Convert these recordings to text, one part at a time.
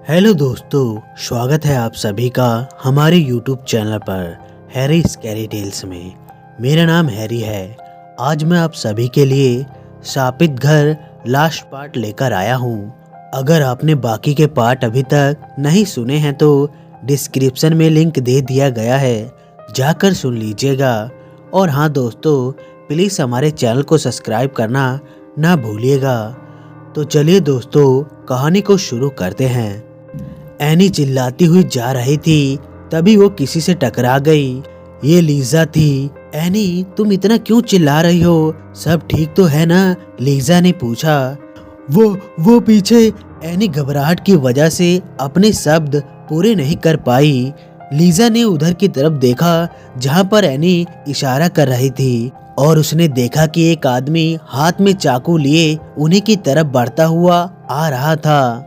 Hello दोस्तों, स्वागत है आप सभी का हमारे यूट्यूब चैनल पर हैरी स्कैरी टेल्स में। मेरा नाम हैरी है। आज मैं आप सभी के लिए शापित घर लास्ट पार्ट लेकर आया हूँ। अगर आपने बाकी के पार्ट अभी तक नहीं सुने हैं तो डिस्क्रिप्शन में लिंक दे दिया गया है, जाकर सुन लीजिएगा। और हाँ दोस्तों, प्लीज़ हमारे चैनल को सब्सक्राइब करना ना भूलिएगा। तो चलिए दोस्तों, कहानी को शुरू करते हैं। एनी चिल्लाती हुई जा रही थी, तभी वो किसी से टकरा गई। ये लीजा थी। एनी, तुम इतना क्यों चिल्ला रही हो? सब ठीक तो है ना? लीजा ने पूछा। वो पीछे। एनी घबराहट की वजह से अपने शब्द पूरे नहीं कर पाई। लीजा ने उधर की तरफ देखा जहां पर एनी इशारा कर रही थी, और उसने देखा कि एक आदमी हाथ में चाकू लिए उन्हीं की तरफ बढ़ता हुआ आ रहा था।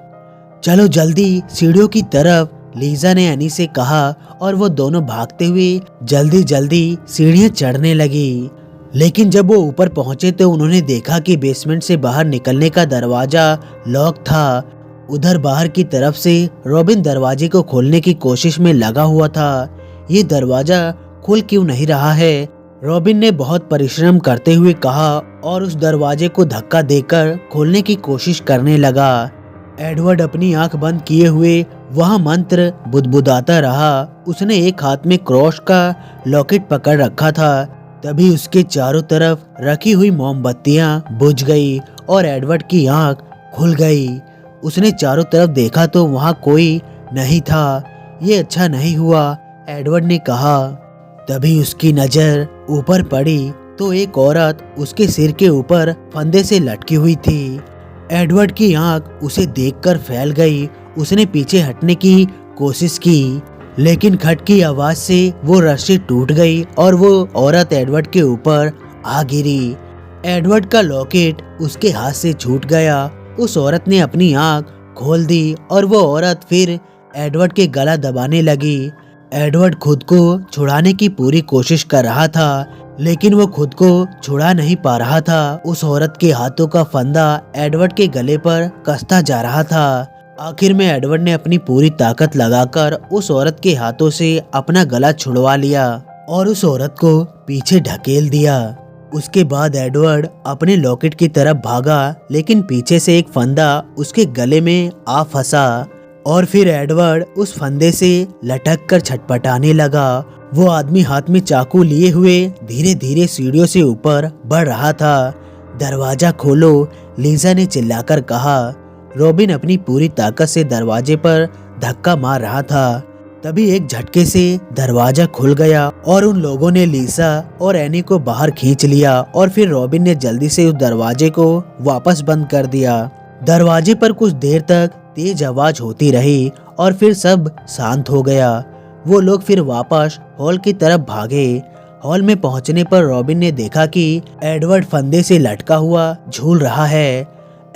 चलो जल्दी सीढ़ियों की तरफ, लीजा ने एनी से कहा, और वो दोनों भागते हुए जल्दी सीढ़ियां चढ़ने लगी। लेकिन जब वो ऊपर पहुंचे तो उन्होंने देखा कि बेसमेंट से बाहर निकलने का दरवाजा लॉक था। उधर बाहर की तरफ से रॉबिन दरवाजे को खोलने की कोशिश में लगा हुआ था। ये दरवाजा खुल क्यों नहीं रहा है? रॉबिन ने बहुत परिश्रम करते हुए कहा, और उस दरवाजे को धक्का देकर खोलने की कोशिश करने लगा। एडवर्ड अपनी आंख बंद किए हुए वह मंत्र बुदबुदाता रहा। उसने एक हाथ में क्रॉस का लॉकेट पकड़ रखा था। तभी उसके चारों तरफ रखी हुई मोमबत्तियां बुझ गई और एडवर्ड की आंख खुल गई। उसने चारों तरफ देखा तो वहां कोई नहीं था। ये अच्छा नहीं हुआ, एडवर्ड ने कहा। तभी उसकी नजर ऊपर पड़ी तो एक औरत उसके सिर के ऊपर फंदे से लटकी हुई थी। एडवर्ड की आंख उसे देखकर फैल गई। उसने पीछे हटने की कोशिश की, लेकिन खट की आवाज से वो रस्सी टूट गई और वो औरत एडवर्ड के ऊपर आ गिरी। एडवर्ड का लॉकेट उसके हाथ से छूट गया। उस औरत ने अपनी आंख खोल दी और वो औरत फिर एडवर्ड के गला दबाने लगी। एडवर्ड खुद को छुड़ाने की पूरी कोशिश कर रहा था, लेकिन वो खुद को छुड़ा नहीं पा रहा था। उस औरत के हाथों का फंदा एडवर्ड के गले पर कसता जा रहा था। आखिर में एडवर्ड ने अपनी पूरी ताकत लगाकर उस औरत के हाथों से अपना गला छुड़वा लिया और उस औरत को पीछे ढकेल दिया। उसके बाद एडवर्ड अपने लॉकेट की तरफ भागा, लेकिन पीछे से एक फंदा उसके गले में आ फंसा और फिर एडवर्ड उस फंदे से लटक कर छटपटाने लगा। वो आदमी हाथ में चाकू लिए हुए धीरे धीरे सीढ़ियों से ऊपर बढ़ रहा था। दरवाजा खोलो, लीजा ने चिल्लाकर कहा। रॉबिन अपनी पूरी ताकत से दरवाजे पर धक्का मार रहा था। तभी एक झटके से दरवाजा खुल गया और उन लोगों ने लीजा और एनी को बाहर खींच लिया, और फिर रॉबिन ने जल्दी से उस दरवाजे को वापस बंद कर दिया। दरवाजे पर कुछ देर तक तेज आवाज होती रही और फिर सब शांत हो गया। वो लोग फिर वापस हॉल की तरफ भागे। हॉल में पहुंचने पर रॉबिन ने देखा कि एडवर्ड फंदे से लटका हुआ झूल रहा है।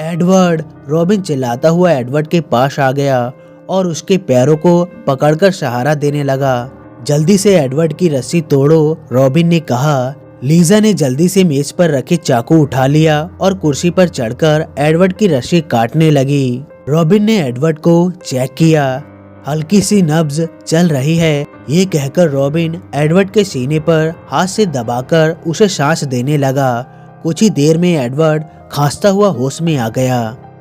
एडवर्ड! रॉबिन चिल्लाता हुआ एडवर्ड के पास आ गया और उसके पैरों को पकड़कर सहारा देने लगा। जल्दी से एडवर्ड की रस्सी तोड़ो, रॉबिन ने कहा। लीजा ने जल्दी से मेज पर रखे चाकू उठा लिया और कुर्सी पर चढ़कर एडवर्ड की रस्सी काटने लगी। रॉबिन ने एडवर्ड को चेक किया। हल्की सी नब्ज चल रही है। ये कहकर रॉबिन एडवर्ड के सीने पर हाथ से दबाकर उसे सांस देने लगा। कुछ ही देर में एडवर्ड खांसता हुआ होश में आ गया।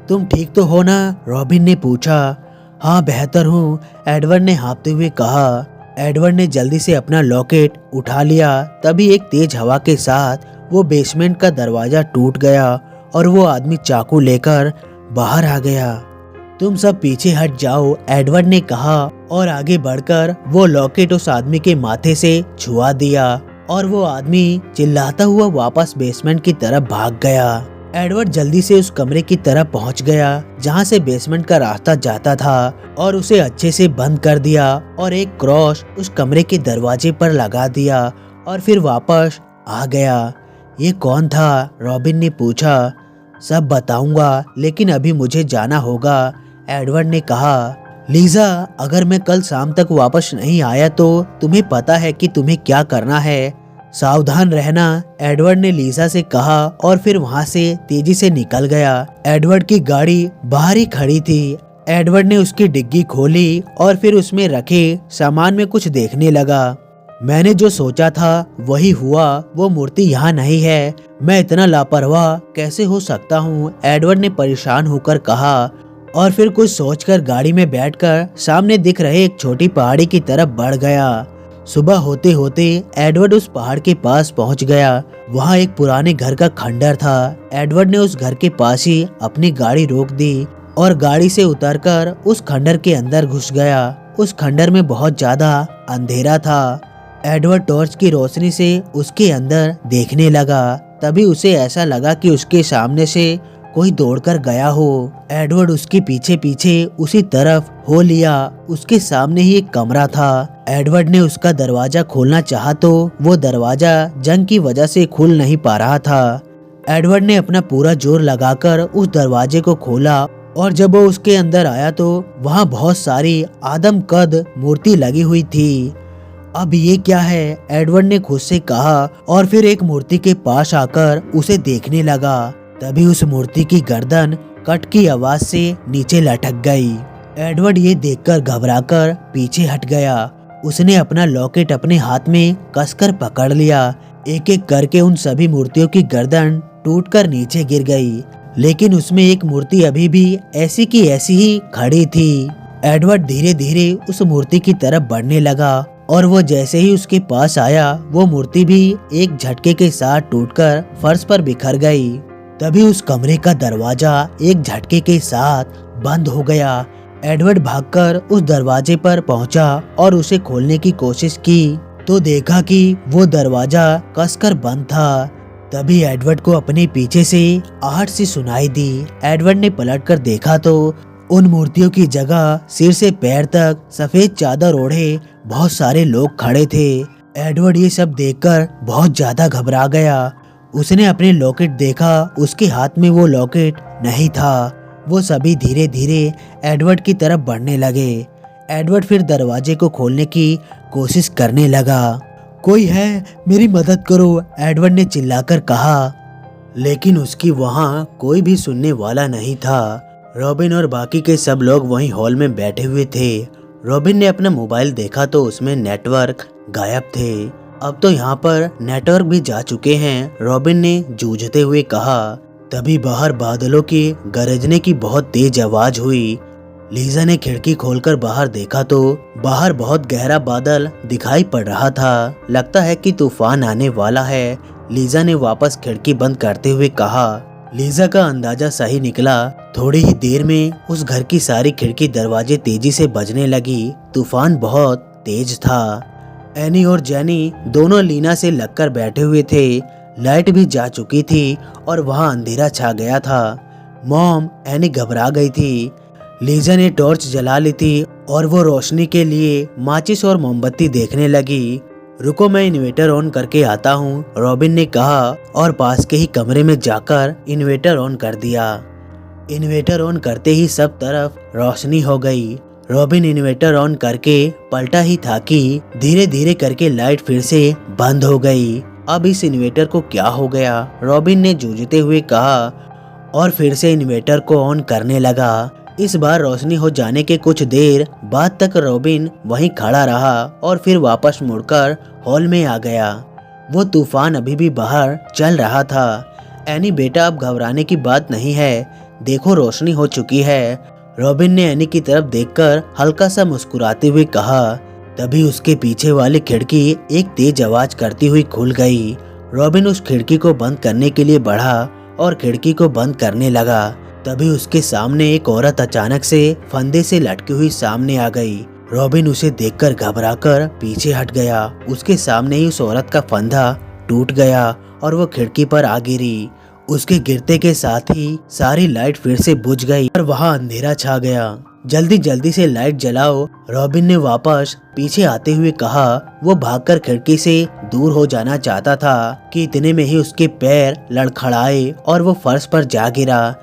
तुम ठीक तो हो ना? रॉबिन ने पूछा। हाँ, बेहतर हूँ, एडवर्ड ने हाँफते हुए कहा। एडवर्ड ने जल्दी से अपना लॉकेट उठा लिया। तभी एक तेज हवा के साथ वो बेसमेंट का दरवाजा टूट गया और वो आदमी चाकू लेकर बाहर आ गया। तुम सब पीछे हट जाओ, एडवर्ड ने कहा, और आगे बढ़कर वो लॉकेट उस आदमी के माथे से छुआ दिया और वो आदमी चिल्लाता हुआ वापस बेसमेंट की तरफ भाग गया। एडवर्ड जल्दी से उस कमरे की तरफ पहुंच गया जहां से बेसमेंट का रास्ता जाता था, और उसे अच्छे से बंद कर दिया और एक क्रॉस उस कमरे के दरवाजे पर लगा दिया और फिर वापस आ गया। ये कौन था? रॉबिन ने पूछा। सब बताऊंगा, लेकिन अभी मुझे जाना होगा, एडवर्ड ने कहा। लीजा, अगर मैं कल शाम तक वापस नहीं आया तो तुम्हें पता है कि तुम्हें क्या करना है। सावधान रहना, एडवर्ड ने लीजा से कहा और फिर वहां से तेजी से निकल गया। एडवर्ड की गाड़ी बाहर ही खड़ी थी। एडवर्ड ने उसकी डिग्गी खोली और फिर उसमें रखे सामान में कुछ देखने लगा। मैंने जो सोचा था वही हुआ, वो मूर्ति यहाँ नहीं है। मैं इतना लापरवाह कैसे हो सकता हूँ, एडवर्ड ने परेशान होकर कहा और फिर कुछ सोचकर गाड़ी में बैठकर सामने दिख रहे एक छोटी पहाड़ी की तरफ बढ़ गया। सुबह होते होते एडवर्ड उस पहाड़ के पास पहुंच गया। वहां एक पुराने घर का खंडर था। एडवर्ड ने उस घर के पास ही अपनी गाड़ी रोक दी और गाड़ी से उतरकर उस खंडर के अंदर घुस गया। उस खंडर में बहुत ज्यादा अंधेरा था। एडवर्ड टॉर्च की रोशनी से उसके अंदर देखने लगा। तभी उसे ऐसा लगा कि उसके सामने से कोई दौड़कर गया हो। एडवर्ड उसके पीछे पीछे उसी तरफ हो लिया। उसके सामने ही एक कमरा था। एडवर्ड ने उसका दरवाजा खोलना चाहा तो वो दरवाजा जंग की वजह से खुल नहीं पा रहा था। एडवर्ड ने अपना पूरा जोर लगाकर उस दरवाजे को खोला और जब वो उसके अंदर आया तो वहाँ बहुत सारी आदमकद मूर्ति लगी हुई थी। अब ये क्या है, एडवर्ड ने खुद से कहा और फिर एक मूर्ति के पास आकर उसे देखने लगा। तभी उस मूर्ति की गर्दन कट की आवाज से नीचे लटक गई। एडवर्ड ये देखकर घबराकर पीछे हट गया। उसने अपना लॉकेट अपने हाथ में कसकर पकड़ लिया। एक एक करके उन सभी मूर्तियों की गर्दन टूटकर नीचे गिर गई, लेकिन उसमें एक मूर्ति अभी भी ऐसी की ऐसी ही खड़ी थी। एडवर्ड धीरे धीरे उस मूर्ति की तरफ बढ़ने लगा और वो जैसे ही उसके पास आया वो मूर्ति भी एक झटके के साथ टूटकर फर्श पर बिखर गई। तभी उस कमरे का दरवाजा एक झटके के साथ बंद हो गया। एडवर्ड भागकर उस दरवाजे पर पहुंचा और उसे खोलने की कोशिश की तो देखा कि वो दरवाजा कसकर बंद था। तभी एडवर्ड को अपने पीछे से आहट सी सुनाई दी। एडवर्ड ने पलटकर देखा तो उन मूर्तियों की जगह सिर से पैर तक सफेद चादर ओढ़े बहुत सारे लोग खड़े थे। एडवर्ड ये सब देखकर बहुत ज्यादा घबरा गया। उसने अपने लॉकेट देखा, उसके हाथ में वो लॉकेट नहीं था। वो सभी धीरे धीरे एडवर्ड की तरफ बढ़ने लगे। एडवर्ड फिर दरवाजे को खोलने की कोशिश करने लगा। कोई है, मेरी मदद करो, एडवर्ड ने चिल्लाकर कहा, लेकिन उसकी वहाँ कोई भी सुनने वाला नहीं था। रॉबिन और बाकी के सब लोग वहीं हॉल में बैठे हुए थे। रॉबिन ने अपना मोबाइल देखा तो उसमें नेटवर्क गायब थे। अब तो यहाँ पर नेटवर्क भी जा चुके हैं, रॉबिन ने जूझते हुए कहा। तभी बाहर बादलों की गरजने की बहुत तेज आवाज हुई। लीजा ने खिड़की खोलकर बाहर देखा तो बाहर बहुत गहरा बादल दिखाई पड़ रहा था। लगता है कि तूफान आने वाला है, लीजा ने वापस खिड़की बंद करते हुए कहा। लीजा का अंदाजा सही निकला। थोड़ी ही देर में उस घर की सारी खिड़की दरवाजे तेजी से बजने लगी। तूफान बहुत तेज था। एनी और जेनी दोनों लीना से लगकर बैठे हुए थे। लाइट भी जा चुकी थी और वहाँ अंधेरा छा गया था। मॉम, एनी घबरा गई थी। लीजा ने टॉर्च जला ली थी और वो रोशनी के लिए माचिस और मोमबत्ती देखने लगी। रुको, मैं इन्वर्टर ऑन करके आता हूँ, रॉबिन ने कहा और पास के ही कमरे में जाकर इन्वर्टर ऑन कर दिया। इन्वर्टर ऑन करते ही सब तरफ रोशनी हो गई। रॉबिन इन्वर्टर ऑन करके पलटा ही था कि धीरे धीरे करके लाइट फिर से बंद हो गई। अब इस इन्वर्टर को क्या हो गया, रॉबिन ने जूझते हुए कहा और फिर से इन्वर्टर को ऑन करने लगा। इस बार रोशनी हो जाने के कुछ देर बाद तक रॉबिन वहीं खड़ा रहा और फिर वापस मुड़कर हॉल में आ गया। वो तूफान अभी भी बाहर चल रहा था। एनी बेटा, अब घबराने की बात नहीं है, देखो रोशनी हो चुकी है, रॉबिन ने एनी की तरफ देखकर हल्का सा मुस्कुराते हुए कहा। तभी उसके पीछे वाली खिड़की एक तेज आवाज करती हुई खुल गई। रॉबिन उस खिड़की को बंद करने के लिए बढ़ा और खिड़की को बंद करने लगा। तभी उसके सामने एक औरत अचानक से फंदे से लटकी हुई सामने आ गई। रॉबिन उसे देखकर घबराकर पीछे हट गया। उसके सामने ही उस औरत का फंदा टूट गया और वो खिड़की पर आ गिरी। उसके गिरते के साथ ही सारी लाइट फिर से बुझ गई और वहाँ अंधेरा छा गया। जल्दी जल्दी से लाइट जलाओ, रॉबिन ने वापस पीछे आते हुए कहा। वो भागकर खिड़की से दूर हो जाना चाहता था कि इतने में ही उसके पैर लड़खड़ाए और वो फर्श पर जा गिरा।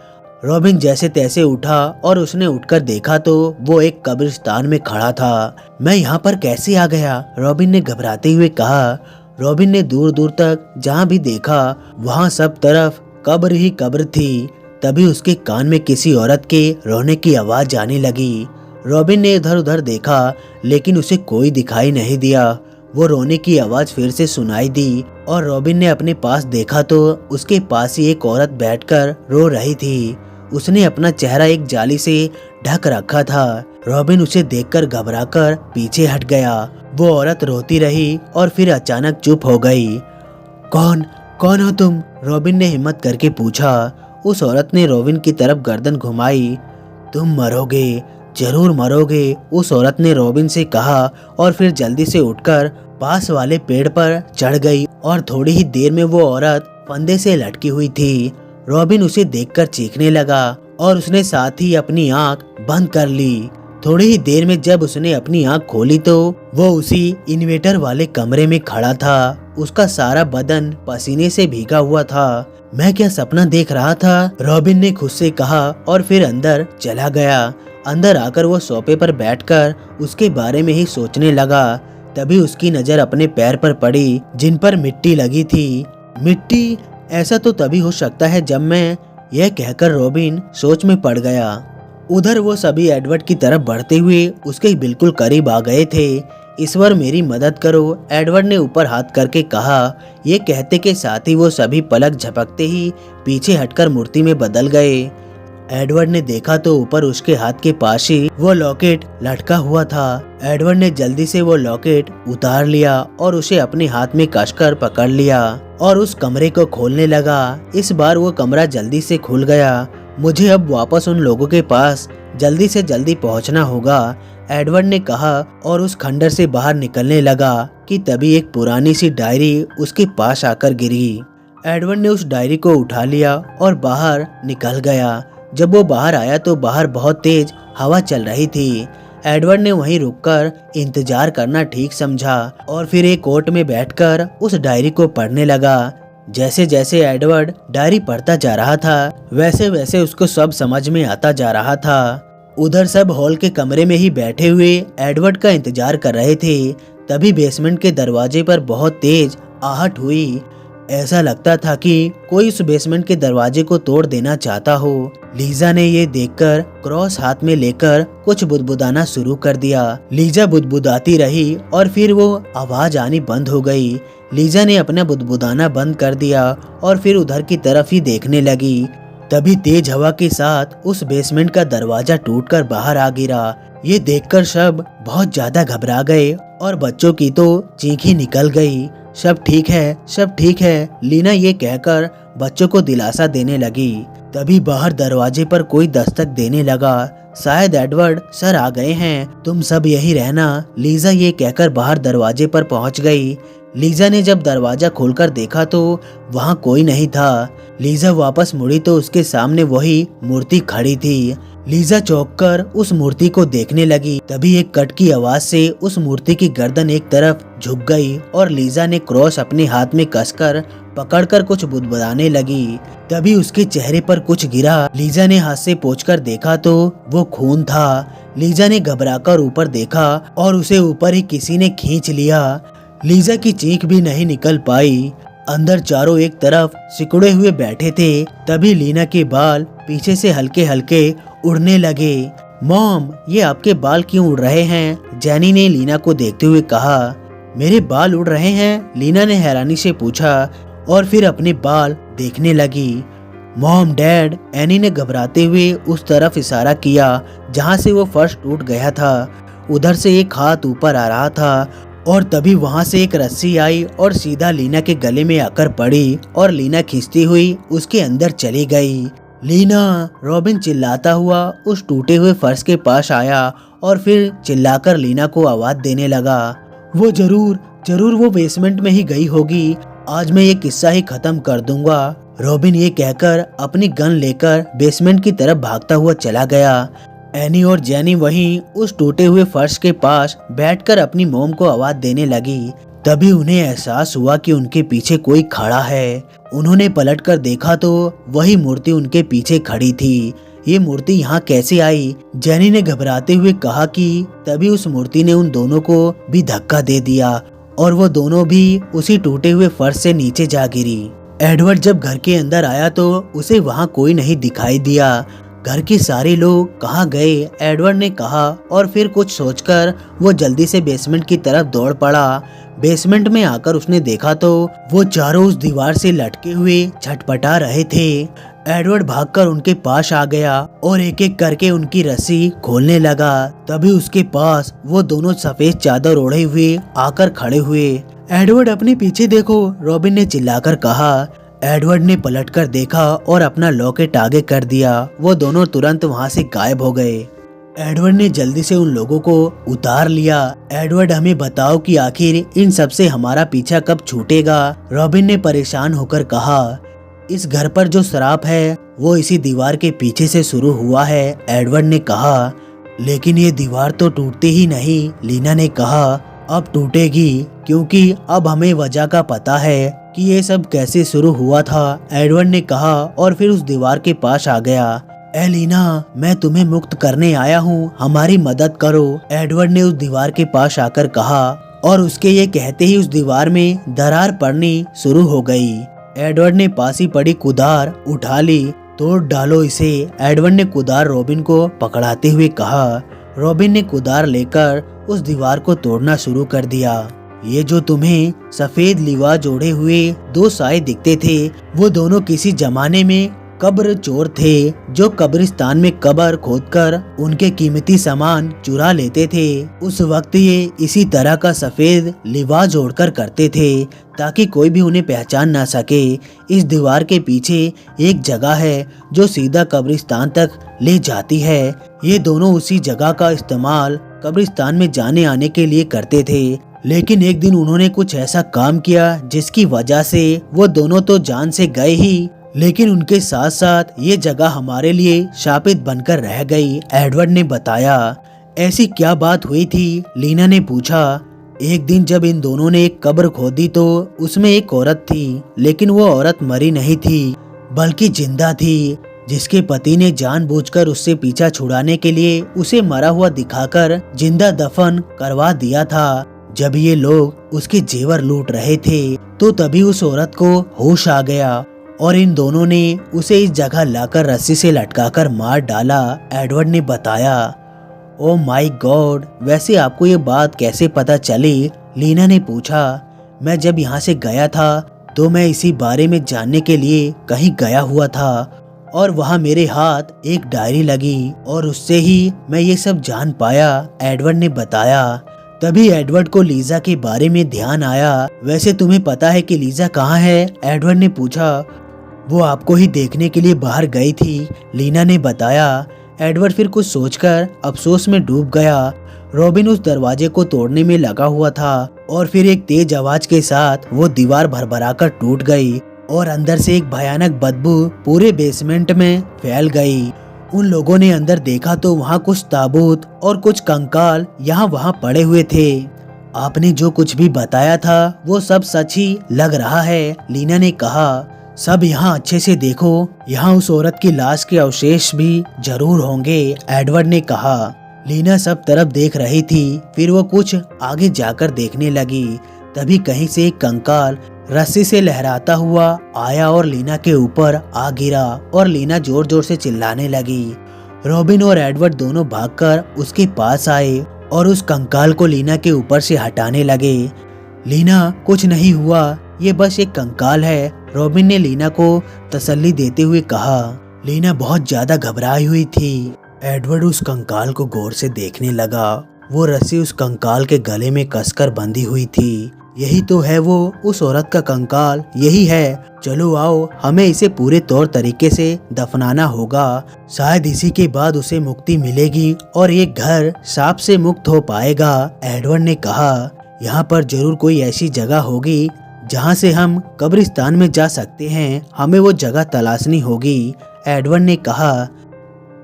रॉबिन जैसे तैसे उठा और उसने उठकर देखा तो वो एक कब्रिस्तान में खड़ा था। मैं यहाँ पर कैसे आ गया, रॉबिन ने घबराते हुए कहा। रॉबिन ने दूर दूर तक जहाँ भी देखा वहाँ सब तरफ कब्र ही कब्र थी। तभी उसके कान में किसी औरत के रोने की आवाज आने लगी। रॉबिन ने इधर उधर देखा लेकिन उसे कोई दिखाई नहीं दिया। वो रोने की आवाज फिर से सुनाई दी और रॉबिन ने अपने पास देखा तो उसके पास ही एक औरत बैठकर रो रही थी। उसने अपना चेहरा एक जाली से ढक रखा था। रॉबिन उसे देखकर घबराकर पीछे हट गया। वो औरत रोती रही और फिर अचानक चुप हो गई। कौन कौन हो तुम? रॉबिन ने हिम्मत करके पूछा। उस औरत ने रॉबिन की तरफ गर्दन घुमाई। तुम मरोगे, जरूर मरोगे, उस औरत ने रॉबिन से कहा और फिर जल्दी से उठकर पास वाले पेड़ पर चढ़ गई और थोड़ी ही देर में वो औरत फंदे से लटकी हुई थी। रॉबिन उसे देखकर चीखने लगा और उसने साथ ही अपनी आंख बंद कर ली। थोड़ी ही देर में जब उसने अपनी आंख खोली तो वो उसी इन्वेटर वाले कमरे में खड़ा था। उसका सारा बदन पसीने से भीगा हुआ था। मैं क्या सपना देख रहा था? रॉबिन ने खुद से कहा और फिर अंदर चला गया। अंदर आकर वो सोफे पर बैठकर उसके बारे में ही सोचने लगा। तभी उसकी नजर अपने पैर पर पड़ी जिन पर मिट्टी लगी थी। मिट्टी? ऐसा तो तभी हो सकता है जब मैं, यह कहकर रॉबिन सोच में पड़ गया। उधर वो सभी एडवर्ड की तरफ बढ़ते हुए उसके बिल्कुल करीब आ गए थे। ईश्वर मेरी मदद करो, एडवर्ड ने ऊपर हाथ करके कहा। ये कहते के साथ ही वो सभी पलक झपकते ही पीछे हटकर मूर्ति में बदल गए। एडवर्ड ने देखा तो ऊपर उसके हाथ के पास ही वो लॉकेट लटका हुआ था। एडवर्ड ने जल्दी से वो लॉकेट उतार लिया और उसे अपने हाथ में कसकर पकड़ लिया और उस कमरे को खोलने लगा। इस बार वो कमरा जल्दी से खुल गया। मुझे अब वापस उन लोगों के पास जल्दी से जल्दी पहुंचना होगा, एडवर्ड ने कहा और उस खंडर से बाहर निकलने लगा कि तभी एक पुरानी सी डायरी उसके पास आकर गिरी। एडवर्ड ने उस डायरी को उठा लिया और बाहर निकल गया। जब वो बाहर आया तो बाहर बहुत तेज हवा चल रही थी। एडवर्ड ने वहीं रुककर इंतजार करना ठीक समझा और फिर एक कोर्ट में बैठकर उस डायरी को पढ़ने लगा। जैसे जैसे एडवर्ड डायरी पढ़ता जा रहा था वैसे वैसे उसको सब समझ में आता जा रहा था। उधर सब हॉल के कमरे में ही बैठे हुए एडवर्ड का इंतजार कर रहे थे। तभी बेसमेंट के दरवाजे पर बहुत तेज आहट हुई। ऐसा लगता था कि कोई उस बेसमेंट के दरवाजे को तोड़ देना चाहता हो। लीजा ने ये देखकर क्रॉस हाथ में लेकर कुछ बुदबुदाना शुरू कर दिया। लीजा बुदबुदाती रही और फिर वो आवाज आनी बंद हो गई। लीजा ने अपना बुदबुदाना बंद कर दिया और फिर उधर की तरफ ही देखने लगी। तभी तेज हवा के साथ उस बेसमेंट का दरवाजा टूटकर बाहर आ गिरा। ये देखकर सब बहुत ज्यादा घबरा गए और बच्चों की तो चीख ही निकल गई। सब ठीक है, सब ठीक है, लीना ये कहकर बच्चों को दिलासा देने लगी। तभी बाहर दरवाजे पर कोई दस्तक देने लगा। शायद एडवर्ड सर आ गए हैं, तुम सब यही रहना, लीजा ये कहकर बाहर दरवाजे पर पहुंच गई। लीजा ने जब दरवाजा खोलकर देखा तो वहां कोई नहीं था। लीजा वापस मुड़ी तो उसके सामने वही मूर्ति खड़ी थी। लीजा चौंककर उस मूर्ति को देखने लगी। तभी एक कट की आवाज से उस मूर्ति की गर्दन एक तरफ झुक गई और लीजा ने क्रॉस अपने हाथ में कसकर पकड़कर कुछ बुदबुदाने लगी। तभी उसके चेहरे पर कुछ गिरा। लीजा ने हाथ से पोंछकर देखा तो वो खून था। लीजा ने घबराकर ऊपर देखा और उसे ऊपर ही किसी ने खींच लिया। लीजा की चीख भी नहीं निकल पाई। अंदर चारों एक तरफ सिकुड़े हुए बैठे थे। तभी लीना के बाल पीछे से हल्के हल्के उड़ने लगे। मॉम, ये आपके बाल क्यों उड़ रहे हैं? जैनी ने लीना को देखते हुए कहा। मेरे बाल उड़ रहे हैं? लीना ने हैरानी से पूछा और फिर अपने बाल देखने लगी। मॉम, डैड, एनी ने घबराते हुए उस तरफ इशारा किया जहां से वो फर्श टूट गया था। उधर से एक हाथ ऊपर आ रहा था और तभी वहां से एक रस्सी आई और सीधा लीना के गले में आकर पड़ी और लीना खींचती हुई उसके अंदर चली गई। लीना, रॉबिन चिल्लाता हुआ उस टूटे हुए फर्श के पास आया और फिर चिल्लाकर लीना को आवाज देने लगा। वो जरूर वो बेसमेंट में ही गई होगी। आज मैं ये किस्सा ही खत्म कर दूंगा। रॉबिन ये कहकर अपनी गन लेकर बेसमेंट की तरफ भागता हुआ चला गया। एनी और जेनी वहीं उस टूटे हुए फर्श के पास बैठकर अपनी मोम को आवाज देने लगी। तभी उन्हें एहसास हुआ कि उनके पीछे कोई खड़ा है। उन्होंने पलटकर देखा तो वही मूर्ति उनके पीछे खड़ी थी। ये मूर्ति यहाँ कैसे आई? जेनी ने घबराते हुए कहा कि तभी उस मूर्ति ने उन दोनों को भी धक्का दे दिया और वो दोनों भी उसी टूटे हुए फर्श से नीचे जा गिरी। एडवर्ड जब घर के अंदर आया तो उसे वहाँ कोई नहीं दिखाई दिया। घर के सारे लोग कहाँ गए, एडवर्ड ने कहा, और फिर कुछ सोचकर वो जल्दी से बेसमेंट की तरफ दौड़ पड़ा। बेसमेंट में आकर उसने देखा तो वो चारों उस दीवार से लटके हुए छटपटा रहे थे। एडवर्ड भागकर उनके पास आ गया और एक एक करके उनकी रस्सी खोलने लगा। तभी उसके पास वो दोनों सफेद चादर ओढ़े हुए आकर खड़े हुए। एडवर्ड अपने पीछे देखो, रॉबिन ने चिल्लाकर कहा। एडवर्ड ने पलटकर देखा और अपना लॉकेट आगे कर दिया। वो दोनों तुरंत वहां से गायब हो गए। एडवर्ड ने जल्दी से उन लोगों को उतार लिया। एडवर्ड, हमें बताओ कि आखिर इन सब से हमारा पीछा कब छूटेगा, रॉबिन ने परेशान होकर कहा। इस घर पर जो श्राप है वो इसी दीवार के पीछे से शुरू हुआ है, एडवर्ड ने कहा। लेकिन ये दीवार तो टूटती ही नहीं, लीना ने कहा। अब टूटेगी, क्योंकि अब हमें वजह का पता है कि ये सब कैसे शुरू हुआ था, एडवर्ड ने कहा और फिर उस दीवार के पास आ गया। ए लीना, मैं तुम्हें मुक्त करने आया हूँ, हमारी मदद करो, एडवर्ड ने उस दीवार के पास आकर कहा। और उसके ये कहते ही उस दीवार में दरार पड़नी शुरू हो गई। एडवर्ड ने पास ही पड़ी कुदार उठा ली। तोड़ डालो इसे, एडवर्ड ने कुदार रॉबिन को पकड़ाते हुए कहा। रॉबिन ने कुदार लेकर उस दीवार को तोड़ना शुरू कर दिया। ये जो तुम्हें सफेद लिबास ओढ़े हुए दो साए दिखते थे, वो दोनों किसी जमाने में कब्र चोर थे जो कब्रिस्तान में कब्र खोदकर उनके कीमती सामान चुरा लेते थे। उस वक्त ये इसी तरह का सफेद लिबास ओढ़कर करते थे ताकि कोई भी उन्हें पहचान ना सके। इस दीवार के पीछे एक जगह है जो सीधा कब्रिस्तान तक ले जाती है। ये दोनों उसी जगह का इस्तेमाल कब्रिस्तान में जाने आने के लिए करते थे। लेकिन एक दिन उन्होंने कुछ ऐसा काम किया जिसकी वजह से वो दोनों तो जान से गए ही, लेकिन उनके साथ साथ ये जगह हमारे लिए शापित बनकर रह गई, एडवर्ड ने बताया। ऐसी क्या बात हुई थी, लीना ने पूछा। एक दिन जब इन दोनों ने एक कब्र खोदी तो उसमें एक औरत थी, लेकिन वो औरत मरी नहीं थी बल्कि जिंदा थी, जिसके पति ने जानबूझकर उससे पीछा छुड़ाने के लिए उसे मरा हुआ दिखाकर जिंदा दफन करवा दिया था। जब ये लोग उसके जेवर लूट रहे थे तो तभी उस औरत को होश आ गया और इन दोनों ने उसे इस जगह लाकर रस्सी से लटकाकर मार डाला, एडवर्ड ने बताया। ओ माय गॉड, वैसे आपको ये बात कैसे पता चली, लीना ने पूछा। मैं जब यहाँ से गया था तो मैं इसी बारे में जानने के लिए कहीं गया हुआ था और वहाँ मेरे हाथ एक डायरी लगी और उससे ही मैं ये सब जान पाया, एडवर्ड ने बताया। तभी एडवर्ड को लीजा के बारे में ध्यान आया। वैसे तुम्हें पता है कि लीजा कहाँ है, एडवर्ड ने पूछा। वो आपको ही देखने के लिए बाहर गई थी, लीना ने बताया। एडवर्ड फिर कुछ सोचकर अफसोस में डूब गया। रॉबिन उस दरवाजे को तोड़ने में लगा हुआ था और फिर एक तेज आवाज के साथ वो दीवार भरभराकर टूट गई और अंदर से एक भयानक बदबू पूरे बेसमेंट में फैल गई। उन लोगों ने अंदर देखा तो वहाँ कुछ ताबूत और कुछ कंकाल यहाँ वहाँ पड़े हुए थे। आपने जो कुछ भी बताया था वो सब सच ही लग रहा है, लीना ने कहा। सब यहाँ अच्छे से देखो, यहाँ उस औरत की लाश के अवशेष भी जरूर होंगे, एडवर्ड ने कहा। लीना सब तरफ देख रही थी, फिर वो कुछ आगे जाकर देखने लगी। तभी कहीं से एक कंकाल रस्सी से लहराता हुआ आया और लीना के ऊपर आ गिरा और लीना जोर जोर से चिल्लाने लगी। रॉबिन और एडवर्ड दोनों भागकर उसके पास आए और उस कंकाल को लीना के ऊपर से हटाने लगे। लीना, कुछ नहीं हुआ, ये बस एक कंकाल है, रॉबिन ने लीना को तसल्ली देते हुए कहा। लीना बहुत ज्यादा घबराई हुई थी। एडवर्ड उस कंकाल को गौर से देखने लगा। वो रस्सी उस कंकाल के गले में कसकर बंधी हुई थी। यही तो है वो उस औरत का कंकाल, यही है। चलो आओ, हमें इसे पूरे तौर तरीके से दफनाना होगा। शायद इसी के बाद उसे मुक्ति मिलेगी और ये घर सांप से मुक्त हो पाएगा, एडवर्ड ने कहा। यहाँ पर जरूर कोई ऐसी जगह होगी जहाँ से हम कब्रिस्तान में जा सकते हैं, हमें वो जगह तलाशनी होगी, एडवर्ड ने कहा।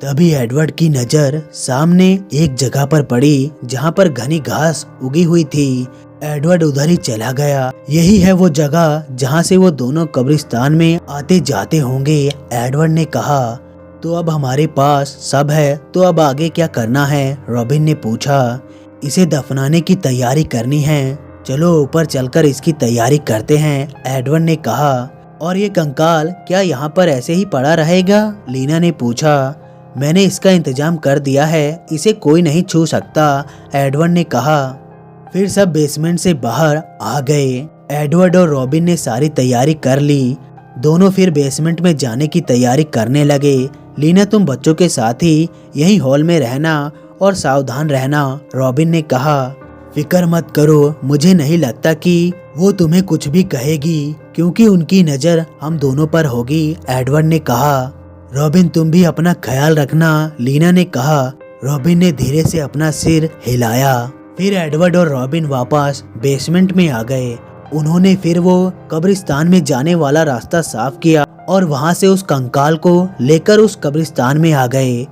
तभी एडवर्ड की नजर सामने एक जगह पर पड़ी जहाँ पर घनी घास उगी हुई थी। एडवर्ड उधर ही चला गया। यही है वो जगह जहाँ से वो दोनों कब्रिस्तान में आते जाते होंगे, एडवर्ड ने कहा। तो अब हमारे पास सब है, तो अब आगे क्या करना है, रॉबिन ने पूछा। इसे दफनाने की तैयारी करनी है, चलो ऊपर चलकर इसकी तैयारी करते हैं, एडवर्ड ने कहा। और ये कंकाल क्या यहाँ पर ऐसे ही पड़ा रहेगा? लीना ने पूछा। मैंने इसका इंतजाम कर दिया है, इसे कोई नहीं छू सकता, एडवर्ड ने कहा। फिर सब बेसमेंट से बाहर आ गए। एडवर्ड और रॉबिन ने सारी तैयारी कर ली। दोनों फिर बेसमेंट में जाने की तैयारी करने लगे। लीना, तुम बच्चों के साथ ही यही हॉल में रहना और सावधान रहना, रॉबिन ने कहा। फिक्र मत करो, मुझे नहीं लगता कि वो तुम्हें कुछ भी कहेगी, क्योंकि उनकी नज़र हम दोनों पर होगी, एडवर्ड ने कहा। रॉबिन, तुम भी अपना ख्याल रखना, लीना ने कहा। रॉबिन ने धीरे से अपना सिर हिलाया। फिर एडवर्ड और रॉबिन वापस बेसमेंट में आ गए। उन्होंने फिर वो कब्रिस्तान में जाने वाला रास्ता साफ किया और वहां से उस कंकाल को लेकर उस कब्रिस्तान में आ गए।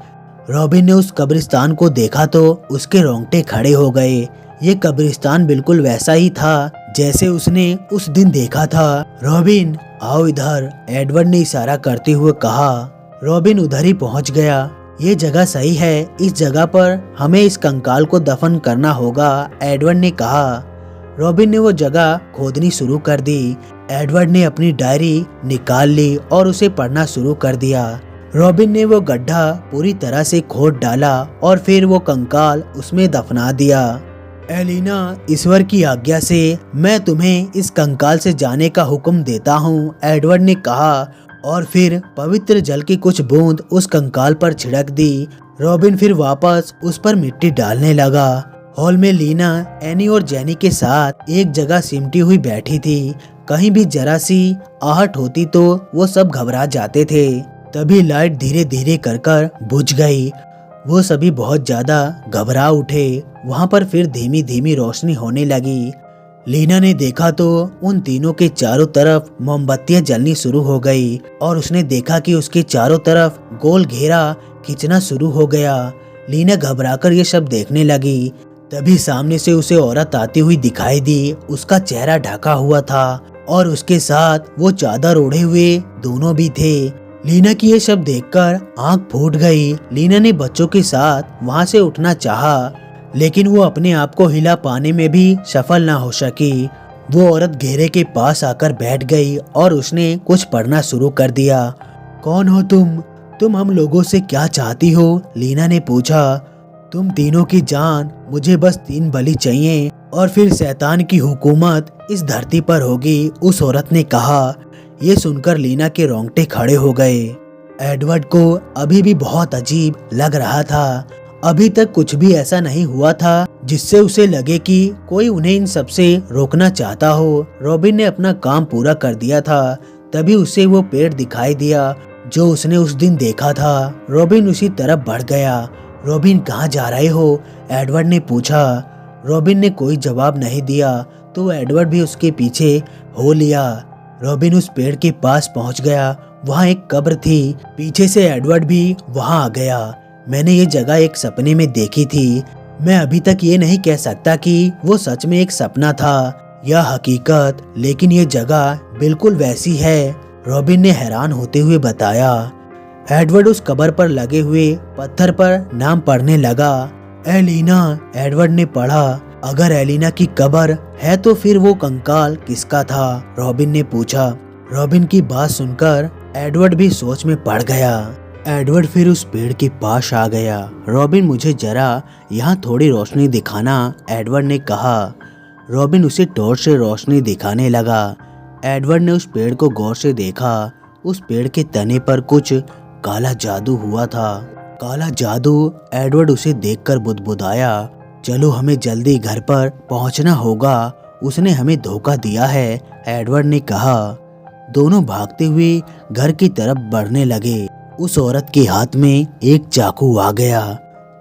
रॉबिन ने उस कब्रिस्तान को देखा तो उसके रोंगटे खड़े हो गए। ये कब्रिस्तान बिल्कुल वैसा ही था जैसे उसने उस दिन देखा था। रॉबिन, आओ इधर, एडवर्ड ने इशारा करते हुए कहा। रॉबिन उधर ही पहुंच गया। ये जगह सही है, इस जगह पर हमें इस कंकाल को दफन करना होगा, एडवर्ड ने कहा। रॉबिन ने वो जगह खोदनी शुरू कर दी। एडवर्ड ने अपनी डायरी निकाल ली और उसे पढ़ना शुरू कर दिया। रॉबिन ने वो गड्ढा पूरी तरह से खोद डाला और फिर वो कंकाल उसमें दफना दिया। एलिना, ईश्वर की आज्ञा से मैं तुम्हें इस कंकाल से जाने का हुक्म देता हूँ, एडवर्ड ने कहा और फिर पवित्र जल की कुछ बूंद उस कंकाल पर छिड़क दी। रॉबिन फिर वापस उस पर मिट्टी डालने लगा। हॉल में लीना, एनी और जेनी के साथ एक जगह सिमटी हुई बैठी थी। कहीं भी जरा सी आहट होती तो वो सब घबरा जाते थे। तभी लाइट धीरे धीरे कर बुझ गई। वो सभी बहुत ज्यादा घबरा उठे। वहां पर फिर धीमी धीमी रोशनी होने लगी। लीना ने देखा तो उन तीनों के चारों तरफ मोमबत्तियां जलनी शुरू हो गई और उसने देखा कि उसके चारों तरफ गोल घेरा खींचना शुरू हो गया। लीना घबराकर ये सब देखने लगी। तभी सामने से उसे औरत आती हुई दिखाई दी। उसका चेहरा ढका हुआ था और उसके साथ वो चादर ओढ़े हुए दोनों भी थे। लीना की ये सब देखकर आंख फूट गई। लीना ने बच्चों के साथ वहां से उठना चाहा, लेकिन वो अपने आप को हिला पाने में भी सफल ना हो सकी। वो औरत घेरे के पास आकर बैठ गई और उसने कुछ पढ़ना शुरू कर दिया। कौन हो तुम हम लोगों से क्या चाहती हो? लीना ने पूछा। तुम तीनों की जान, मुझे बस 3 बलि चाहिए और फिर शैतान की हुकूमत इस धरती पर होगी, उस औरत ने कहा। ये सुनकर लीना के रोंगटे खड़े हो गए। एडवर्ड को अभी भी बहुत अजीब लग रहा था। अभी तक कुछ भी ऐसा नहीं हुआ था जिससे उसे लगे कि कोई उन्हें इन सब से रोकना चाहता हो। रॉबिन ने अपना काम पूरा कर दिया था। तभी उसे वो पेड़ दिखाई दिया जो उसने उस दिन देखा था। रॉबिन उसी तरफ बढ़ गया। रॉबिन, कहाँ जा रहे हो? एडवर्ड ने पूछा। रॉबिन ने कोई जवाब नहीं दिया तो एडवर्ड भी उसके पीछे हो लिया। रॉबिन उस पेड़ के पास पहुंच गया। वहाँ एक कब्र थी। पीछे से एडवर्ड भी वहाँ आ गया। मैंने ये जगह एक सपने में देखी थी। मैं अभी तक ये नहीं कह सकता कि वो सच में एक सपना था या हकीकत, लेकिन ये जगह बिल्कुल वैसी है, रॉबिन ने हैरान होते हुए बताया। एडवर्ड उस कब्र पर लगे हुए पत्थर पर नाम पढ़ने लगा। एलिना, एडवर्ड ने पढ़ा। अगर एलिना की कब्र है तो फिर वो कंकाल किसका था? रॉबिन ने पूछा। रॉबिन की बात सुनकर एडवर्ड भी सोच में पड़ गया। एडवर्ड फिर उस पेड़ के पास आ गया। रॉबिन, मुझे जरा यहाँ थोड़ी रोशनी दिखाना, एडवर्ड ने कहा। रॉबिन उसे टॉर्च से रोशनी दिखाने लगा। एडवर्ड ने उस पेड़ को गौर से देखा। उस पेड़ के तने पर कुछ काला जादू हुआ था। काला जादू? एडवर्ड उसे देखकर बुदबुदाया। चलो, हमें जल्दी घर पर पहुंचना होगा, उसने हमें धोखा दिया है, एडवर्ड ने कहा। दोनों भागते हुए घर की तरफ बढ़ने लगे। उस औरत के हाथ में एक चाकू आ गया।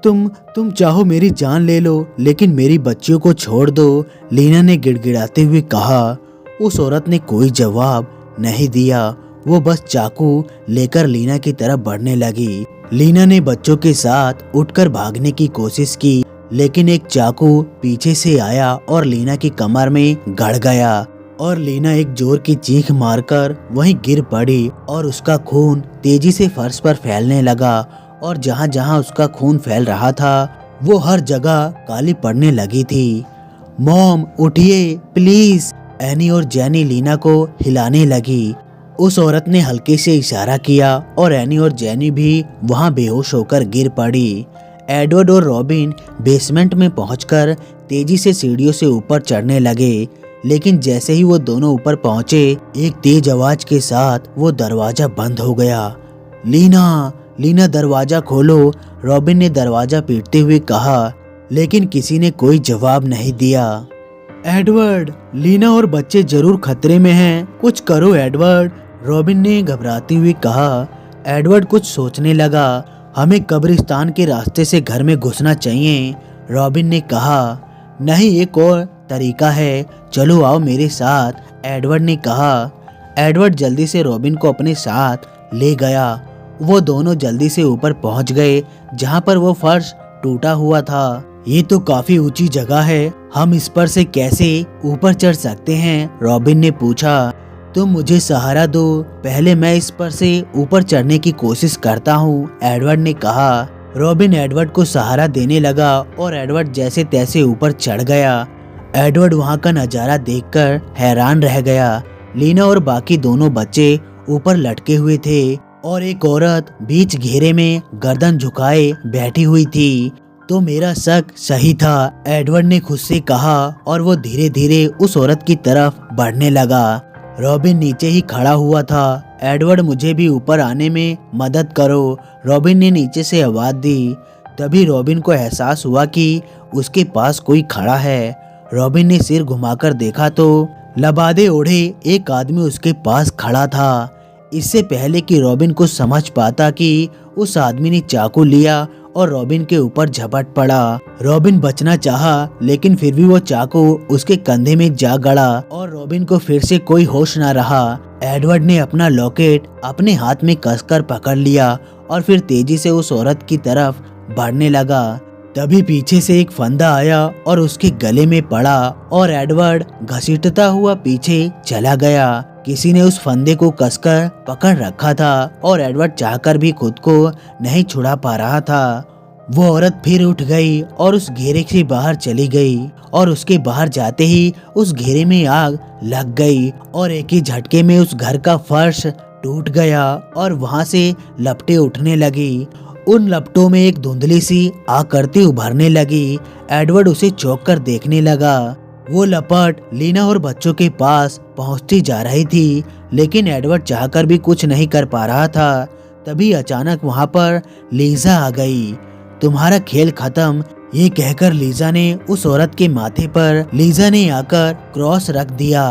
तुम चाहो मेरी जान ले लो, लेकिन मेरी बच्चियों को छोड़ दो, लीना ने गिड़गिड़ाते हुए कहा। उस औरत ने कोई जवाब नहीं दिया। वो बस चाकू लेकर लीना की तरफ बढ़ने लगी। लीना ने बच्चों के साथ उठकर भागने की कोशिश की, लेकिन एक चाकू पीछे से आया और लीना की कमर में गड़ गया और लीना एक जोर की चीख मारकर वहीं गिर पड़ी और उसका खून तेजी से फर्श पर फैलने लगा और जहां जहां उसका खून फैल रहा था वो हर जगह काली पड़ने लगी थी। मॉम, उठिए प्लीज, एनी और जेनी लीना को हिलाने लगी। उस औरत ने हल्के से इशारा किया और एनी और जेनी भी वहां बेहोश होकर गिर पड़ी। एडवर्ड और रॉबिन बेसमेंट में पहुंचकर तेजी से सीढ़ियों से ऊपर चढ़ने लगे, लेकिन जैसे ही वो दोनों ऊपर पहुंचे, एक तेज आवाज के साथ वो दरवाजा बंद हो गया। लीना, लीना दरवाजा खोलो, रॉबिन ने दरवाजा पीटते हुए कहा, लेकिन किसी ने कोई जवाब नहीं दिया। एडवर्ड, लीना और बच्चे जरूर खतरे में हैं, कुछ करो एडवर्ड, रॉबिन ने घबराती हुई कहा। एडवर्ड कुछ सोचने लगा। हमें कब्रिस्तान के रास्ते से घर में घुसना चाहिए, रॉबिन ने कहा। नहीं, एक और तरीका है, चलो आओ मेरे साथ, एडवर्ड ने कहा। एडवर्ड जल्दी से रॉबिन को अपने साथ ले गया। वो दोनों जल्दी से ऊपर पहुंच गए, जहां पर वो फर्श टूटा हुआ था। ये तो काफी ऊंची जगह है, हम इस पर से कैसे ऊपर चढ़ सकते हैं, रॉबिन ने पूछा। तुम मुझे सहारा दो, पहले मैं इस पर से ऊपर चढ़ने की कोशिश करता हूँ, एडवर्ड ने कहा। रॉबिन एडवर्ड को सहारा देने लगा और एडवर्ड जैसे तैसे ऊपर चढ़ गया। एडवर्ड वहाँ का नज़ारा देखकर हैरान रह गया। लीना और बाकी दोनों बच्चे ऊपर लटके हुए थे और एक औरत बीच घेरे में गर्दन झुकाए बैठी हुई थी। तो मेरा शक सही था, एडवर्ड ने खुद से कहा और वो धीरे धीरे उस औरत की तरफ बढ़ने लगा। रॉबिन नीचे ही खड़ा हुआ था। एडवर्ड, मुझे भी ऊपर आने में मदद करो, रॉबिन ने नीचे से आवाज दी। तभी रॉबिन को एहसास हुआ कि उसके पास कोई खड़ा है। रॉबिन ने सिर घुमाकर देखा तो लबादे ओढ़े एक आदमी उसके पास खड़ा था। इससे पहले कि रॉबिन कुछ समझ पाता कि उस आदमी ने चाकू लिया और रॉबिन के ऊपर झपट पड़ा। रॉबिन बचना चाहा, लेकिन फिर भी वो चाकू उसके कंधे में जा गड़ा और रॉबिन को फिर से कोई होश ना रहा। एडवर्ड ने अपना लॉकेट अपने हाथ में कसकर पकड़ लिया और फिर तेजी से उस औरत की तरफ बढ़ने लगा। तभी पीछे से एक फंदा आया और उसके गले में पड़ा और एडवर्ड घसीटता हुआ पीछे चला गया। किसी ने उस फंदे को कसकर पकड़ रखा था और एडवर्ड चाहकर भी खुद को नहीं छुड़ा पा रहा था। वो औरत फिर उठ गई और उस घेरे से बाहर चली गई और उसके बाहर जाते ही उस घेरे में आग लग गई और एक ही झटके में उस घर का फर्श टूट गया और वहां से लपटें उठने लगी। उन लपटों में एक धुंधली सी आकृति उभरने लगी। एडवर्ड उसे चौंक कर देखने लगा। वो लपट लीना और बच्चों के पास पहुंचती जा रही थी, लेकिन एडवर्ड चाहकर भी कुछ नहीं कर पा रहा था। तभी अचानक वहां पर लीजा आ गई। तुम्हारा खेल खत्म, ये कहकर लीजा ने उस औरत के माथे पर लीजा ने आकर क्रॉस रख दिया।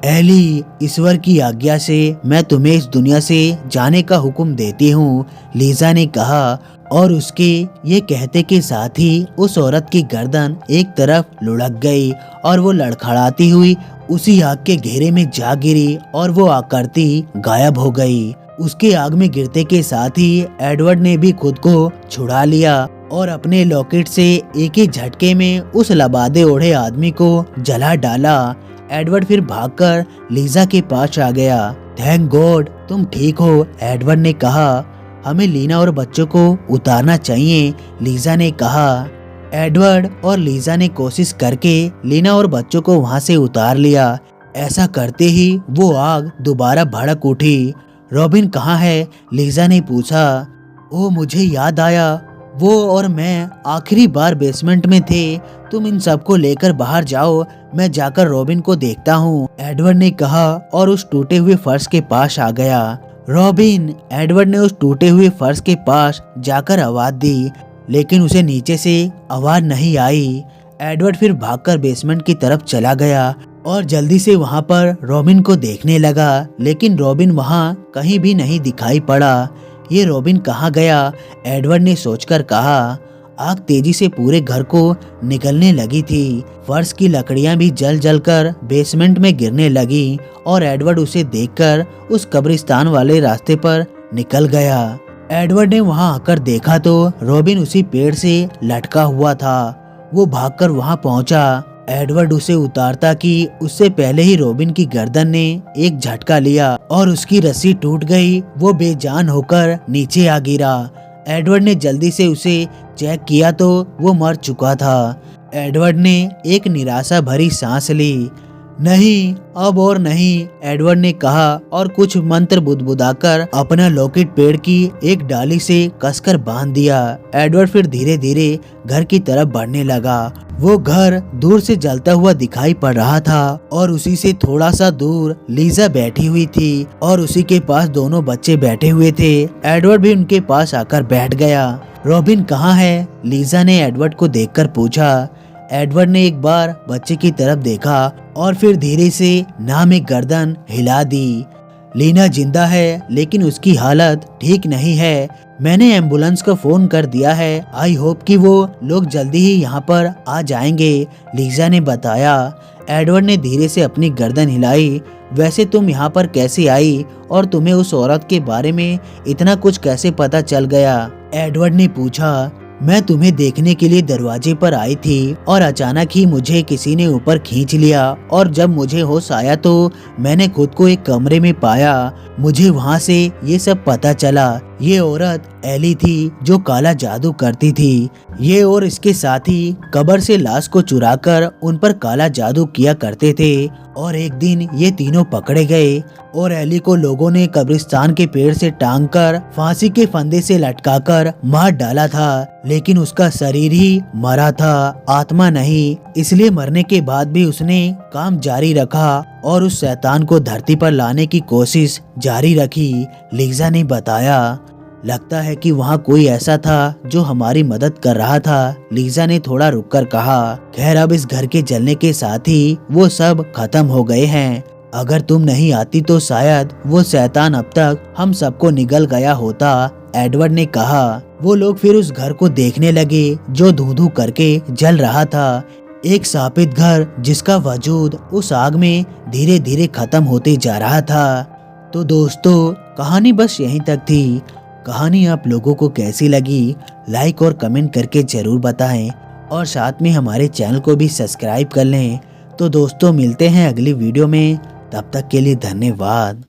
एली, ईश्वर की आज्ञा से मैं तुम्हें इस दुनिया से जाने का हुक्म देती हूँ, लीजा ने कहा और उसके ये कहते के साथ ही उस औरत की गर्दन एक तरफ लुढ़क गई और वो लड़खड़ाती हुई उसी आग के घेरे में जा गिरी और वो आकृति गायब हो गई। उसके आग में गिरते के साथ ही एडवर्ड ने भी खुद को छुड़ा लिया और अपने लॉकेट से एक ही झटके में उस लबादे ओढ़े आदमी को जला डाला। एडवर्ड फिर भागकर लीजा के पास आ गया। थैंक गॉड तुम ठीक हो, एडवर्ड ने कहा। हमें लीना और बच्चों को उतारना चाहिए, लीजा ने कहा। एडवर्ड और लीजा ने कोशिश करके लीना और बच्चों को वहां से उतार लिया। ऐसा करते ही वो आग दोबारा भड़क उठी। रॉबिन कहाँ है, लीजा ने पूछा। ओ, मुझे याद आया, वो और मैं आखिरी बार बेसमेंट में थे। तुम इन सबको लेकर बाहर जाओ, मैं जाकर रॉबिन को देखता हूँ, एडवर्ड ने कहा और उस टूटे हुए फर्श के पास आ गया। रॉबिन, एडवर्ड ने उस टूटे हुए फर्श के पास जाकर आवाज दी, लेकिन उसे नीचे से आवाज नहीं आई। एडवर्ड फिर भागकर बेसमेंट की तरफ चला गया और जल्दी से वहां पर रॉबिन को देखने लगा, लेकिन रॉबिन वहां कहीं भी नहीं दिखाई पड़ा। ये रॉबिन कहाँ गया, एडवर्ड ने सोचकर कहा। आग तेजी से पूरे घर को निकलने लगी थी। फर्श की लकड़ियां भी जल जल कर बेसमेंट में गिरने लगी और एडवर्ड उसे देखकर उस कब्रिस्तान वाले रास्ते पर निकल गया। एडवर्ड ने वहां आकर देखा तो रॉबिन उसी पेड़ से लटका हुआ था। वो भागकर वहां पहुंचा। एडवर्ड उसे उतारता कि उससे पहले ही रॉबिन की गर्दन ने एक झटका लिया और उसकी रस्सी टूट गई। वो बेजान होकर नीचे आ गिरा। एडवर्ड ने जल्दी से उसे चेक किया तो वो मर चुका था। एडवर्ड ने एक निराशा भरी सांस ली। नहीं, अब और नहीं, एडवर्ड ने कहा और कुछ मंत्र बुदबुदाकर अपना लॉकेट पेड़ की एक डाली से कसकर बांध दिया। एडवर्ड फिर धीरे धीरे घर की तरफ बढ़ने लगा। वो घर दूर से जलता हुआ दिखाई पड़ रहा था और उसी से थोड़ा सा दूर लीजा बैठी हुई थी और उसी के पास दोनों बच्चे बैठे हुए थे। एडवर्ड भी उनके पास आकर बैठ गया। रॉबिन कहाँ है? लीजा ने एडवर्ड को देखकर पूछा। एडवर्ड ने एक बार बच्चे की तरफ देखा और फिर धीरे से नाम एक गर्दन हिला दी। लीना जिंदा है लेकिन उसकी हालत ठीक नहीं है। मैंने एम्बुलेंस को फोन कर दिया है। आई होप कि वो लोग जल्दी ही यहाँ पर आ जाएंगे, लीजा ने बताया। एडवर्ड ने धीरे से अपनी गर्दन हिलाई। वैसे तुम यहाँ पर कैसे आई और तुम्हें उस औरत के बारे में इतना कुछ कैसे पता चल गया? एडवर्ड ने पूछा। मैं तुम्हें देखने के लिए दरवाजे पर आई थी और अचानक ही मुझे किसी ने ऊपर खींच लिया और जब मुझे होश आया तो मैंने खुद को एक कमरे में पाया। मुझे वहाँ से ये सब पता चला। ये औरत एली थी जो काला जादू करती थी। ये और इसके साथी कब्र से लाश को चुराकर उन पर काला जादू किया करते थे और एक दिन ये तीनों पकड़े गए और एली को लोगों ने कब्रिस्तान के पेड़ से टांगकर फांसी के फंदे से लटकाकर मार डाला था, लेकिन उसका शरीर ही मरा था, आत्मा नहीं। इसलिए मरने के बाद भी उसने काम जारी रखा और उस शैतान को धरती पर लाने की कोशिश जारी रखी, लीजा ने बताया। लगता है कि वहाँ कोई ऐसा था जो हमारी मदद कर रहा था, लीजा ने थोड़ा रुककर कहा। खैर अब इस घर के जलने के साथ ही वो सब खत्म हो गए हैं। अगर तुम नहीं आती तो शायद वो शैतान अब तक हम सबको निगल गया होता, एडवर्ड ने कहा। वो लोग फिर उस घर को देखने लगे जो धू-धू करके जल रहा था। एक शापित घर जिसका वजूद उस आग में धीरे धीरे खत्म होते जा रहा था। तो दोस्तों कहानी बस यहीं तक थी। कहानी आप लोगों को कैसी लगी लाइक और कमेंट करके जरूर बताएं और साथ में हमारे चैनल को भी सब्सक्राइब कर लें। तो दोस्तों मिलते हैं अगली वीडियो में, तब तक के लिए धन्यवाद।